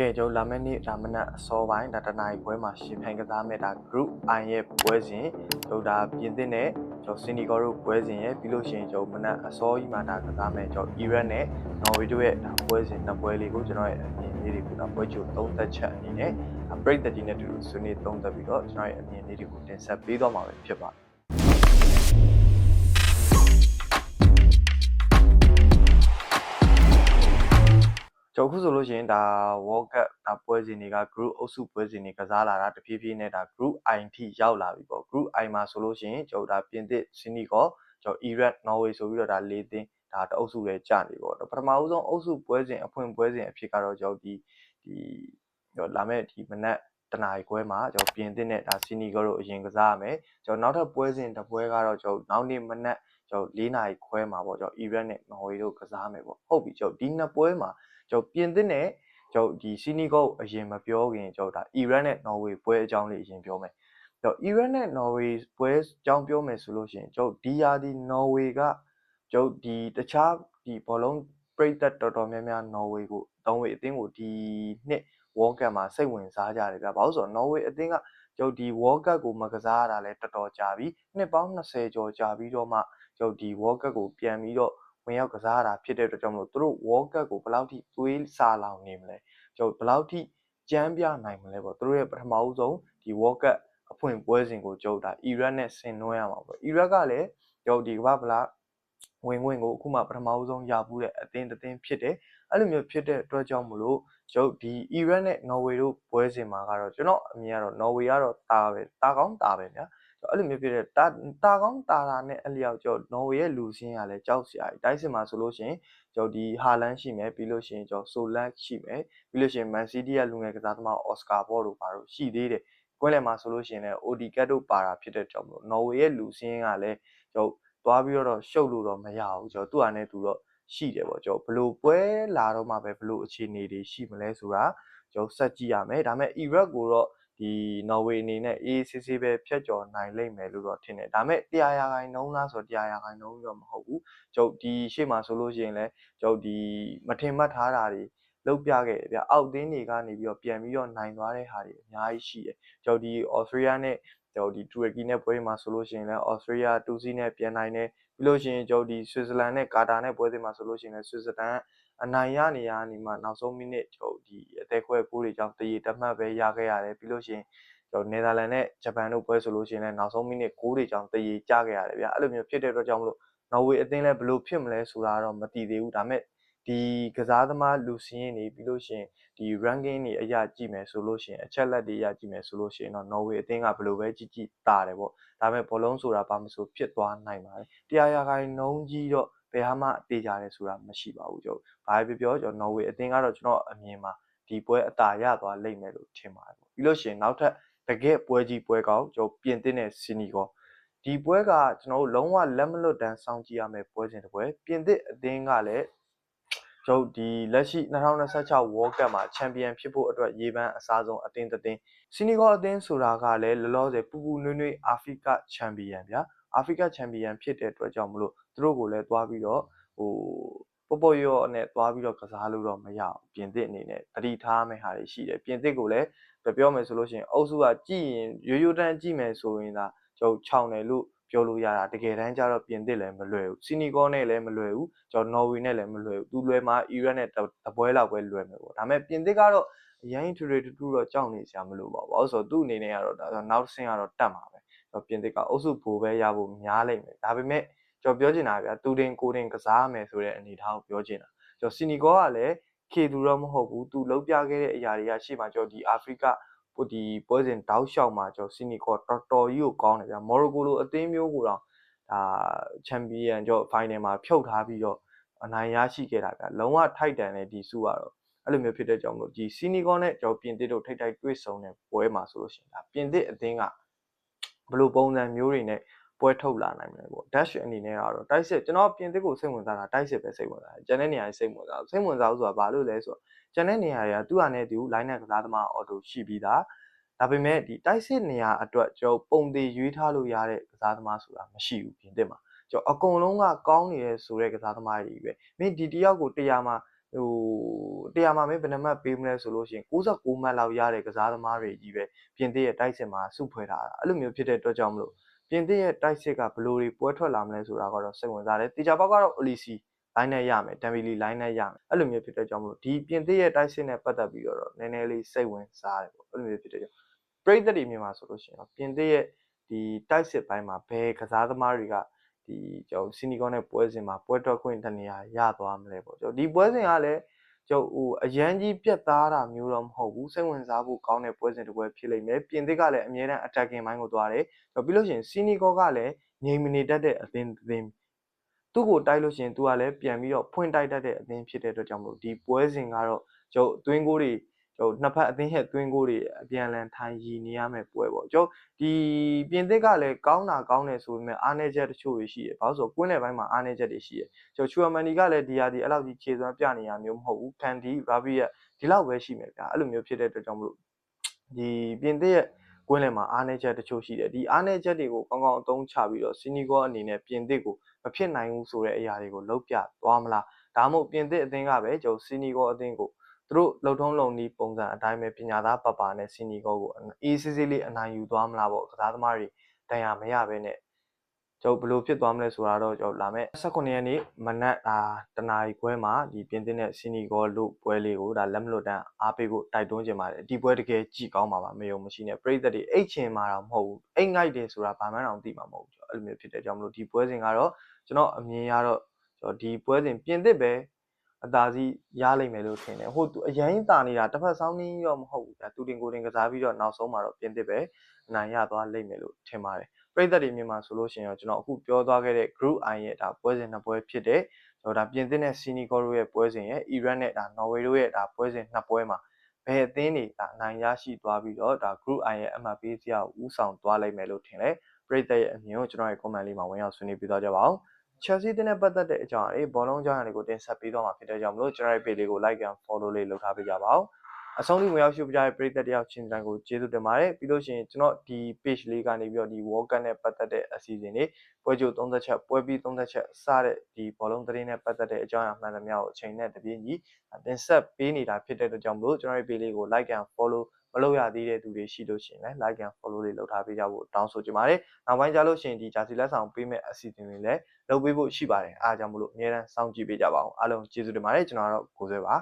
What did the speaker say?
ကဲကျွန်တော်လာမယ့်နေ့ဒါမနက်အစောပိုင်းဒါတနားပွဲမှာရှင်ဖိုင်ကစားမဲ့ဒါ group I ရဲ့ပွဲစဉ်ကျွန်တော်ဒါပြင်သစ်နဲ့ကျွန်တော် Senegal တို့ပွဲစဉ်ရဲ့ပြီးလို့ရှိရင်ကျွန်တော်မနက်အစောကြီးမှာဒါကစားမဲ့ကျွန်တော် Iran နဲ့ Norway တို့ရဲ့ဒါပွဲစဉ်နှစ်ပွဲလေးကိုကျွန်တော်ရဲ့အမြင်လေးတွေကိုဒါပွဲချိုသုံးသက်ချက်အနေနဲ့ပရိသတ်ကြီးနဲ့တူတူဆွေးနွေးသုံးသက်ပြီးတော့ကျွန်တော်ရဲ့အမြင်လေးတွေကိုတင်ဆက်ပေးသွားမှာပဲဖြစ်ပါတယ်ကျွန်တော်ခုဆိုလို့ရှိရင်ဒါ World Cup ဒါပွဲစဉ်တွေက group အုပ်စုပွဲစဉ်တွေကစားလာတာတဖြည်းဖြည်းနဲ့ဒါ group I ထိရောက်လာပြီပေါ့ group I မှာဆိုလို့ရှိရင်ကျွန်တော်ဒါပြင်သစ် Senegal ကျွန်တော် Iran Norway ဆိုပြီးတော့ဒါ၄သင်းဒါတအုပ်စုပဲကြာနေပေါ့ပထမဦးဆုံးအုပ်စုပွဲစဉ်အဖွင့်ပွဲစဉ်အဖြစ်ကတော့ကျွန်တော်ဒီလာမယ့်ဒီမနက်တနာရီခွဲမှာကျွန်တော်ပြင်သစ်နဲ့ဒါ Senegal တို့အရင်ကစားရမယ်ကျွန်တော်နောက်ထပ်ပွဲစဉ်တစ်ပွဲကတော့ကျွန်တော်နောက်နေ့မနက်ကျွန်တော်၄နာရီခွဲမှာပေါ့ကျွန်တော် Iran နဲ့ Norway တို့ကစားမယ်ပေါ့ဟုတ်ပြီကျွန်တော်ဒီနှစ်ပွဲမှာကျွန်တော်ပြင်သစ်နဲ့ကျွန်တော်ဒီ Senegal အရင်မပြောခင်ကျွန်တော်ဒါ Iran နဲ့ Norway ပွဲအကြောင်းလေးအရင်ပြောမယ်ကျွန်တော် Iran နဲ့ Norway ပွဲအကြောင်းပြောမယ်ဆိုလို့ရှိရင်ကျွန်တော်ဒီရာဒီ Norway ကကျွန်တော်ဒီတခြားဒီဘောလုံးပရိသတ်တော်တော်များများ Norway ကိုNorway အသင်းကိုဒီနှစ် World Cup မှာစိတ်ဝင်စားကြတယ်ဗျာဘာလို့ဆိုတော့ Norway အသင်းကကျွန်တော်ဒီ World Cup ကိုမကစားရတာလဲတော်တော်ကြာပြီနှစ်ပေါင်း20ကျော်ကြာပြီးတော့မှကျွန်တော်ဒီ World Cup ကိုပြန်ပြီးတော့ဝင်ရောက်ကစားရတာဖြစ်တဲ့အတွက်ကြောင့်မလို့သူတို့ World Cup ကိုဘယ်လောက်ထိသွေးစားလောင်နေမလဲကျွန်တော်ဘယ်လောက်ထိကြမ်းပြနိုင်မလဲပေါ့သူတို့ရဲ့ပထမဦးဆုံးဒီ World Cup အဖွင့်ပွဲစဉ်ကိုကျွန်တော်ဒါ Iran နဲ့ဆင်နွှဲရမှာပေါ့ Iran ကလည်းကျွန်တော်ဒီကမ္ဘာဗလားဝင်ကိုအခုမှပထမဦးဆုံးရဘူးတဲ့အသင်းတစ်သင်းဖြစ်တယ်အဲ့လိုမျိုးဖြစ်တဲ့အတွက်ကြောင့်မလို့ကျွန်တော်ဒီ Iran နဲ့ Norway တို့ပွဲစဉ်မှာကတော့ကျွန်တော်အမြင်ကတော့ Norway ကတော့တာကောင်းတာပဲဗျာအဲ့လိုမျိုးဖြစ်တဲ့တာကောင်းတာနဲ့အလျောက်ကျွန်တော် Norway ရဲ့လူစင်းကလည်းကြောက်စရာကြီးတိုက်စစ်မှာဆိုလို့ရှိရင်ကျွန်တော်ဒီဟာလန်ရှိမယ်ပြီးလို့ရှိရင်ကျွန်တော်ဆိုလန်ရှိမယ်ပြီးလို့ရှိရင် Man City ရဲ့လူငယ်ကစားသမား Oscar Bob တို့ပါတော့ရှိသေးတယ်ကွင်းလယ်မှာဆိုလို့ရှိရင်လည်း Odegaard တို့ပါတာဖြစ်တဲ့ကြောင့်မလို့ Norway ရဲ့လူစင်းကလည်းကျွန်တော်သွားပြီးတော့ရှုပ်လို့တော့မရဘူးကျွန်တော်သူ့အနေနဲ့သူတော့ရှိတယ်ပေါ့ကျွန်တော်ဘလို့ပွဲလာတော့မှပဲဘလို့အခြေအနေတွေရှိမလဲဆိုတာကျွန်တော်ဆက်ကြည့်ရမယ်ဒါပေမဲ့ Iraq ကိုတော့ဒီ Norway အနေနဲ့အေးဆေးဆေးပဲဖြတ်ကျော်နိုင်လိမ့်မယ်လို့တော့ထင်တယ်ဒါပေမဲ့100%လားဆိုတော့100%တော့မဟုတ်ဘူးကျွန်တော်ဒီရှေ့မှာဆိုလို့ရှိရင်လည်းကျွန်တော်ဒီမထင်မှတ်ထားတာတွေလောက်ပြခဲ့တယ်ဗျအောက်သင်းတွေကနေပြီးတော့ပြန်ပြီးတော့နိုင်သွားတဲ့ဟာတွေအများကြီးရှိတယ်ကျွန်တော်ဒီ Australia နဲ့ကျွန်တော်ဒီတူရကီနဲ့ပွဲမှာဆိုလို့ရှိရင်လည်း Australia 2-0နဲ့ပြန်နိုင်တယ်ပြီးလို့ရှိရင်ကျွန်တော်ဒီ Switzerland နဲ့ Qatar နဲ့ပွဲစဉ်မှာဆိုလို့ရှိရင်လည်း Switzerland အနိုင်ရနေရနေမှာနောက်ဆုံးမိနစ်ကျွန်တော်ဒီအသေးခွဲကိုတွေကြောင့်တရေတမှတ်ပဲရခဲ့ရတယ်ပြီးလို့ရှိရင်ကျွန်တော်နယ်သာလန်နဲ့ဂျပန်တို့ပွဲဆိုလို့ရှိရင်လည်းနောက်ဆုံးမိနစ်6တွေကြောင့်တရေကျခဲ့ရတယ်ဗျအဲ့လိုမျိုးဖြစ်တဲ့အတွက်ကြောင့်မလို့ Norway အသင်းလည်းဘယ်လိုဖြစ်မလဲဆိုတာတော့မသိသေးဘူးဒါပေမဲ့ဒီကစားသမားလူစင်းနေပြီးလို့ရှိရင်ဒီ ranking တွေအရာကြည့်မယ်ဆိုလို့ရှိရင်အချက်လက်တွေအရာကြည့်မယ်ဆိုလို့ရှိရင်တော့ Norway အသင်းကဘယ်လိုပဲကြည့်တာတယ်ပေါ့ဒါပေမဲ့ဘောလုံးဆိုတာဘာမှမဆိုဖြစ်သွားနိုင်ပါတယ်100%ကြီးတော့ဘယ်ဟာမှတေးကြတယ်ဆိုတာမရှိပါဘူးကျွန်တော်ဘာပဲပြောကျွန်တော် Norway အသင်းကတော့ကျွန်တော်အမြင်မှာဒီပွဲအသာရသွားလိမ့်မယ်လို့ထင်ပါတယ်ပေါ့ပြီးလို့ရှိရင်နောက်ထပ်တကယ်ပွဲကြီးပွဲကောင်းကျွန်တော်ပြင်သစ်နဲ့ Senegalဒီပွဲကကျွန်တော်တို့လုံးဝလက်မလွတ်တမ်းစောင့်ကြည့်ရမယ့်ပွဲစဉ်တစ်ပွဲပြင်သစ်အသင်းကလည်းကျွန်တော်ဒီလက်ရှိ2026 World Cup မှာချန်ပီယံဖြစ်ဖို့အတွက်ရေပန်းအစားဆုံးအသင်းတစ်သင်း Senegal အသင်းဆိုတာကလည်းလောလောဆယ်ပူပူနွေးနွေးအာဖရိကချန်ပီယံဗျာအာဖရိကချန်ပီယံဖြစ်တဲ့အတွက်ကြောင့်မလို့သူတို့ကိုလည်းသွားပြီးတော့ပေါ့ရော့နဲ့သွားပြီးတော့ကစားလို့တော့မရအောင်ပြင်သစ်အနေနဲ့တတိထားမယ့်ဟာတွေရှိတယ်ပြင်သစ်ကိုလည်းပြောမယ်ဆိုလို့ရှိရင်အုပ်စုကကြည့်ရင်ရိုးတန်းကြည့်မယ်ဆိုရင်ဒါကျွန်တော်6နယ်လို့ပြောလို့ရတာတကယ်တမ်းကျတော့ပြင်သစ်လည်းမလွယ်ဘူးစီနီဂေါနဲ့လည်းမလွယ်ဘူးကျွန်တော်နော်ဝေနဲ့လည်းမလွယ်ဘူးသူလွယ်မှာအီရတ်နဲ့တပွဲလောက်ပဲလွယ်မယ်ပေါ့ဒါပေမဲ့ပြင်သစ်ကတော့အရင်ထူတူတော့ကြောက်နေစရာမလိုပါဘူးဆိုတော့သူ့အနေနဲ့ကတော့ဒါနောက်ဆင်းကတော့တတ်မှာပဲပြင်သစ်ကအုပ်စုဘိုးပဲရဖို့များလိမ့်မယ်ဒါပေမဲ့ကျွန်တော်ပြောချင်တာဗျာသူတင်ကိုတင်ကစားမယ်ဆိုတဲ့အနေထားကိုပြောချင်တာကျွန်တော်စီနီဂေါကလည်းခေသူတော့မဟုတ်ဘူးသူလုံးပြခဲ့တဲ့အရာတွေကရှေ့မှာကျွန်တော်ဒီအာဖရိကဒီပွဲစဉ်တောက်လျှောက်မှာကျွန်တော်စီနီဂေါတော်တော်ကြီးကိုကောင်းတယ်ဗျာမော်ရိုကိုလိုအသင်းမျိုးကိုတော့ဒါချန်ပီယံကျွန်တော်ဖိုင်နယ်မှာဖြုတ်ထားပြီးတော့အနိုင်ရရှိခဲ့တာဗျာလုံးဝထိုက်တန်တဲ့ဒီစုကတော့အဲ့လိုမျိုးဖြစ်တဲ့ကြောင့်မလို့ဒီစီနီဂေါနဲ့ကျွန်တော်ပြင်သစ်တို့ထိပ်တိုက်တွေ့ဆုံတဲ့ပွဲမှာဆိုလို့ရှိရင်ဒါပြင်သစ်အသင်းကဘယ်လိုပုံစံမျိုးတွေနဲ့ပွဲထုတ်လာနိုင်မလဲပေါ့ dash အနေနဲ့ကတော့တိုက်စစ်ကျွန်တော်ပြင်သစ်ကိုစိတ်ဝင်စားတာတိုက်စစ်ပဲစိတ်ဝင်စားတယ်ကျန်တဲ့နေရာတွေစိတ်ဝင်စားဘူးဆိုတာဘာလို့လဲဆိုတော့ကျန်တဲ့နေရာတွေကသူ့ဟာနဲ့သူ line နဲ့ကစားသမားအော်တိုရှိပြီးသားဒါပေမဲ့ဒီတိုက်စစ်နေရာအတွက်ကျွန်တော်ပုံသေးရွေးထားလို့ရတဲ့ကစားသမားဆိုတာမရှိဘူးပြင်သစ်မှာကျွန်တော်အကုန်လုံးကကောင်းနေတယ်ဆိုတဲ့ကစားသမားတွေပဲမင်းဒီတယောက်ကို100မှာ 100မှာမင်းဘယ်နှမှတ်ပေးမလဲဆိုလို့ရှိရင်69မှတ်လောက်ရတဲ့ကစားသမားတွေကြီးပဲပြင်သစ်ရဲ့တိုက်စစ်မှာစုဖွဲ့ထားတာအဲ့လိုမျိုးဖြစ်တဲ့အတွက်ကြောင့်မလို့ပြင်သစ်ရဲ့တိုက်စစ်ကဘယ်လိုတွေပွဲထွက်လာမလဲဆိုတာကတော့စိတ်ဝင်စားတယ်တေချာပေါက်ကတော့ Olise လိုင်းနဲ့ရမယ် Dembele လိုင်းနဲ့ရမယ်အဲ့လိုမျိုးဖြစ်တဲ့ကြောင့်မလို့ဒီပြင်သစ်ရဲ့တိုက်စစ်နဲ့ပတ်သက်ပြီးတော့နည်းနည်းလေးစိတ်ဝင်စားတယ်ပေါ့အဲ့လိုမျိုးဖြစ်တဲ့ကြောင့်ပရိသတ်တွေမြန်မာဆိုလို့ရှိရင်ပြင်သစ်ရဲ့ဒီတိုက်စစ်ပိုင်းမှာဘယ်ကစားသမားတွေကဒီကျွန်တော်စီနီကောနဲ့ပွဲစဉ်မှာပွဲထွက်ခွင့်တနေရာရသွားမလဲပေါ့ကျွန်တော်ဒီပွဲစဉ်ကလည်းကျွန်တော်အရန်ကြီးပြတ်သားတာမျိုးတော့မဟုတ်ဘူးစိတ်ဝင်စားဖို့ကောင်းတဲ့ပွဲစဉ်တစ်ပွဲဖြစ်လိမ့်မယ်ပြင်သစ်ကလည်းအမြဲတမ်း attacking ဘိုင်းကိုသွားတယ်ပြီးလို့ရှိရင်စီနီကောကလည်းငြိမ်မနေတတ်တဲ့အသင်းသူ့ကိုတိုက်လို့ရှိရင်သူကလည်းပြန်ပြီးတော့ဖွင့်တိုက်တတ်တဲ့အသင်းဖြစ်တဲ့အတွက်ကြောင့်မလို့ဒီပွဲစဉ်ကတော့ကျွန်တော်သွင်းကိုတွေကျွန်တော်နှစ်ဖက်အသင်းရဲ့သွင်းကိုတွေအပြန်အလှန်ထိုင်ရည်နေရမယ်ပွဲပေါ့ကျွန်တော်ဒီပြင်သစ်ကလည်းကောင်းတယ်ဆိုပေမဲ့အားနည်းချက်တချို့တွေရှိတယ်ဘာလို့ဆိုကွင်းလယ်ပိုင်းမှာအားနည်းချက်တွေရှိတယ်ကျွန်တော်ချူအမန်နီကလည်းဒီဟာဒီအဲ့လောက်ကြီးခြေစွမ်းပြနေရမျိုးမဟုတ်ဘူးကန်ဒီရာဘီရဲ့ဒီလောက်ပဲရှိမယ်ဗျာအဲ့လိုမျိုးဖြစ်တဲ့အတွက်ကြောင့်မလို့ဒီပြင်သစ်ရဲ့ကွင်းလယ်မှာအားနည်းချက်တချို့ရှိတယ်ဒီအားနည်းချက်တွေကိုကောင်းကောင်းအသုံးချပြီးတော့စီနီကောအနေနဲ့ပြင်သစ်ကိုမဖြစ်နိုင်ဘူးဆိုတဲ့အရာတွေကိုလုပ်ပြသွားမလားဒါမှမဟုတ်ပြင်သစ်အသင်းကပဲကျွန်တော်စီနီကောအသင်းကိုသူတို့လုံထုံးလုံနည်းပုံစံအတိုင်းပဲပညာသားပပနဲ့စီနီကောကိုအေးစစ်စစ်လေးအနိုင်ယူသွားမလားပေါ့ကစားသမားတွေတန်ရာမရဘဲနဲ့ကျွန်တော်ဘယ်လိုဖြစ်သွားမလဲဆိုတာတော့ကျွန်တော်လာမယ့်18ရက်နေ့မနက်တနာရီခွဲမှာဒီပြင်သစ်နဲ့စီနီကောလို့ပွဲလေးကိုဒါလက်မလွတ်တမ်းအားပေးဖို့တိုက်တွန်းချင်ပါတယ်ဒီပွဲတကယ်ကြည့်ကောင်းပါပါမယုံမရှိနဲ့ပရိသတ်တွေအိတ်ချင်မှာတော့မဟုတ်ဘူးအိတ်ငိုက်တယ်ဆိုတာဘာမှန်းတော့သိမှာမဟုတ်ဘူးအဲ့လိုမျိုးဖြစ်တဲ့ကြောင့်မလို့ဒီပွဲစဉ်ကတော့ကျွန်တော်အမြင်ရတော့ကျွန်တော်ဒီပွဲစဉ်ပြင်သစ်ပဲအသာစီးရလိမ့်မယ်လို့ထင်တယ်ဟိုသူအရင်တာနေတာတစ်ဖက်ဆောင်းနည်းတော့မဟုတ်ဘူးဗျာသူတင်ကိုတင်ကစားပြီးတော့နောက်ဆုံးမှာတော့ပြင်သစ်ပဲအနိုင်ရသွားလိမ့်မယ်လို့ထင်ပါတယ်ပရိသတ်တွေမြန်မာဆိုလို့ရှိရင်ကျွန်တော်အခုပြောသွားခဲ့တဲ့ Group I ရဲ့ဒါပွဲစဉ်နှစ်ပွဲဖြစ်တဲ့ကျွန်တော်ဒါပြင်သစ်နဲ့စီနီကောတို့ရဲ့ပွဲစဉ်ရဲ့အီရတ်နဲ့ဒါနော်ဝေတို့ရဲ့ဒါပွဲစဉ်နှစ်ပွဲမှာဘယ်အသင်းတွေဒါအနိုင်ရရှိသွားပြီးတော့ဒါ Group I ရဲ့အမှတ်ပေးစရာကိုဦးဆောင်သွားလိမ့်မယ်လို့ထင်တယ်ပရိသတ်ရဲ့အမြင်ကိုကျွန်တော်ရဲ့ comment လေးမှာဝင်ရောက်ဆွေးနွေးပြသွားကြပါအောင်Chelsea တင်းနဲ့ပတ်သက်တဲ့အကြောင်းအရာဘောလုံးကြောင်းအရာတွေကိုတင်ဆက်ပေးသွားမှာဖြစ်တဲ့ကြောင့်မလို့ကျွန်တော်ရဲ့ page လေးကို like and follow လေးလုပ်ထားပေးကြပါဦးအဆုံးထိဝင်ရောက်ရှုပြကြတဲ့ပရိသတ်တယောက်ချင်းတိုင်းကိုကျေးဇူးတင်ပါတယ်ပြီးလို့ရှိရင်ကျွန်တော်ဒီ page လေးကနေပြီးတော့ဒီ World Cup နဲ့ပတ်သက်တဲ့အစီအစဉ်တွေပွဲကြို30ချက်ပွဲပြီး30ချက်စတဲ့ဒီဘောလုံးသတင်းနဲ့ပတ်သက်တဲ့အကြောင်းအရာမှန်သမျှကိုအချိန်နဲ့တပြေးညီတင်ဆက်ပေးနေတာဖြစ်တဲ့အတွက်ကြောင့်မလို့ကျွန်တော်ရဲ့ page လေးကို like and follow မလုပ်ရသေးတဲ့သူတွေရှိလို့ရှိရင်လည်း like and follow လေးလုပ်ထားပေးကြဖို့တောင်းဆိုချင်ပါတယ်နောက်ပိုင်းကြလို့ရှိရင်ဒီဂျာစီလက်ဆောင်ပေးမဲ့အစီအစဉ်တွေလည်းလုပ်ပေးဖို့ရှိပါတယ်အားကြောင့်မလို့အများအားစောင့်ကြည့်ပေးကြပါအောင်အားလုံးကျေးဇူးတင်ပါတယ်ကျွန်တော်ကတော့ကိုဆွဲပါ